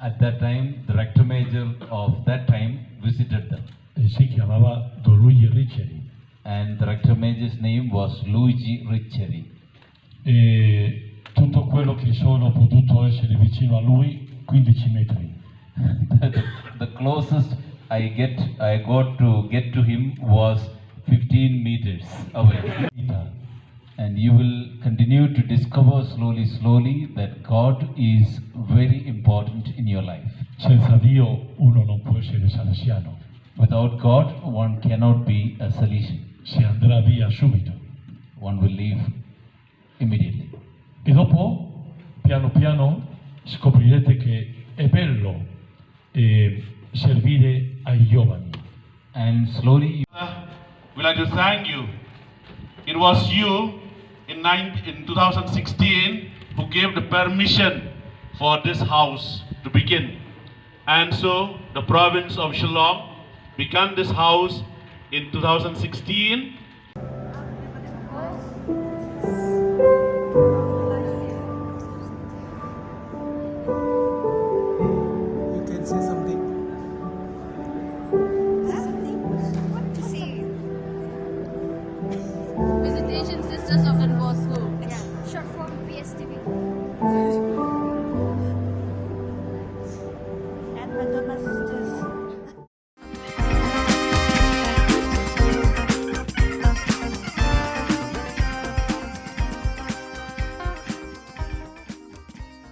At that time, the rector major of that time visited them. Si chiamava Don Luigi Riccieri. And the rector major's name was Luigi Riccieri. E tutto quello che sono potuto essere vicino a lui, 15 metri. The closest I got to get to him was 15 meters away. And you will continue to discover slowly that God is very important in your life. Senza Dio uno non può essere salesiano. Without God, one cannot be a Salesian. Si andrà via subito. One will leave immediately. E dopo, piano piano, scoprirete che è bello servire ai giovani. And slowly, we'd like to thank you. It was you in 2016 who gave the permission for this house to begin. And so the province of Shillong began this house in 2016,